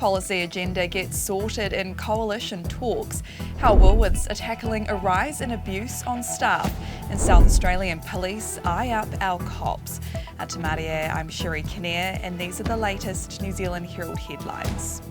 Policy agenda gets sorted in coalition talks, how Woolworths are tackling a rise in abuse on staff, and South Australian police eye up our cops. Te Maria, I'm Sherry Kinnear, and these are the latest New Zealand Herald headlines.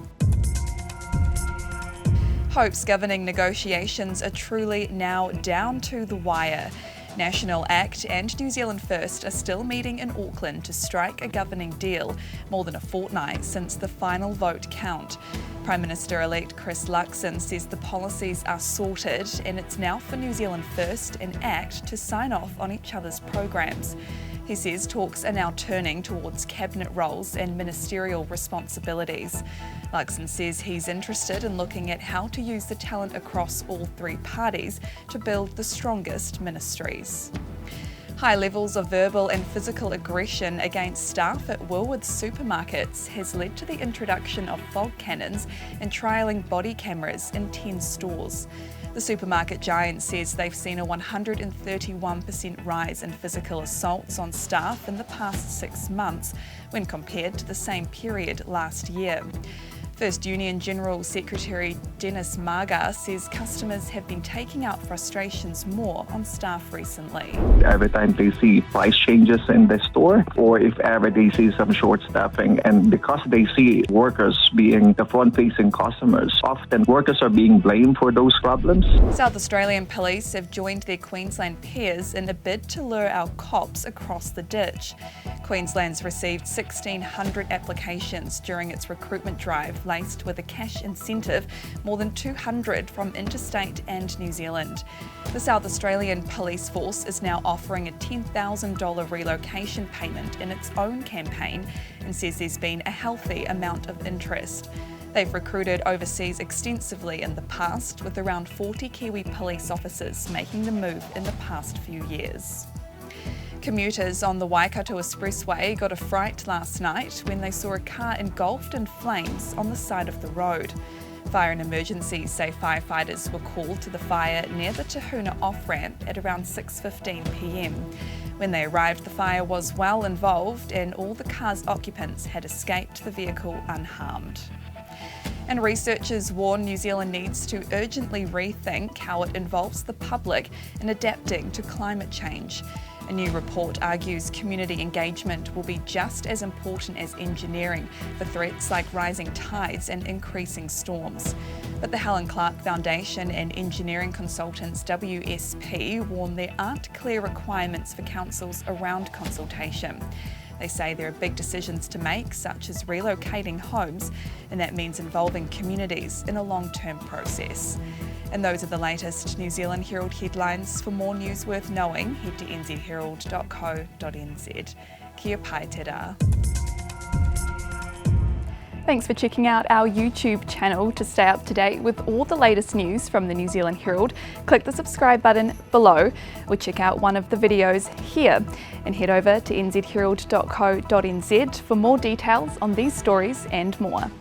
Hopes governing negotiations are truly now down to the wire. National Act and New Zealand First are still meeting in Auckland to strike a governing deal, more than a fortnight since the final vote count. Prime Minister-elect Chris Luxon says the policies are sorted and it's now for New Zealand First and Act to sign off on each other's programs. He says talks are now turning towards cabinet roles and ministerial responsibilities. Luxon says he's interested in looking at how to use the talent across all three parties to build the strongest ministries. High levels of verbal and physical aggression against staff at Woolworths supermarkets has led to the introduction of fog cannons and trialling body cameras in 10 stores. The supermarket giant says they've seen a 131% rise in physical assaults on staff in the past 6 months when compared to the same period last year. First Union General Secretary Dennis Marga says customers have been taking out frustrations more on staff recently. Every time they see price changes in the store, or if ever they see some short staffing, and because they see workers being the front-facing customers, often workers are being blamed for those problems. South Australian police have joined their Queensland peers in a bid to lure our cops across the ditch. Queensland's received 1,600 applications during its recruitment drive, laced with a cash incentive, more than 200 from interstate and New Zealand. The South Australian Police Force is now offering a $10,000 relocation payment in its own campaign and says there's been a healthy amount of interest. They've recruited overseas extensively in the past, with around 40 Kiwi police officers making the move in the past few years. Commuters on the Waikato Expressway got a fright last night when they saw a car engulfed in flames on the side of the road. Fire and emergencies say firefighters were called to the fire near the Tahuna off-ramp at around 6:15 p.m. When they arrived, the fire was well involved and all the car's occupants had escaped the vehicle unharmed. And researchers warn New Zealand needs to urgently rethink how it involves the public in adapting to climate change. A new report argues community engagement will be just as important as engineering for threats like rising tides and increasing storms. But the Helen Clark Foundation and engineering consultants WSP warn there aren't clear requirements for councils around consultation. They say there are big decisions to make, such as relocating homes, and that means involving communities in a long-term process. And those are the latest New Zealand Herald headlines. For more news worth knowing, head to nzherald.co.nz. Kia pai te rā. Thanks for checking out our YouTube channel. To stay up to date with all the latest news from the New Zealand Herald, click the subscribe button below or check out one of the videos here. And head over to nzherald.co.nz for more details on these stories and more.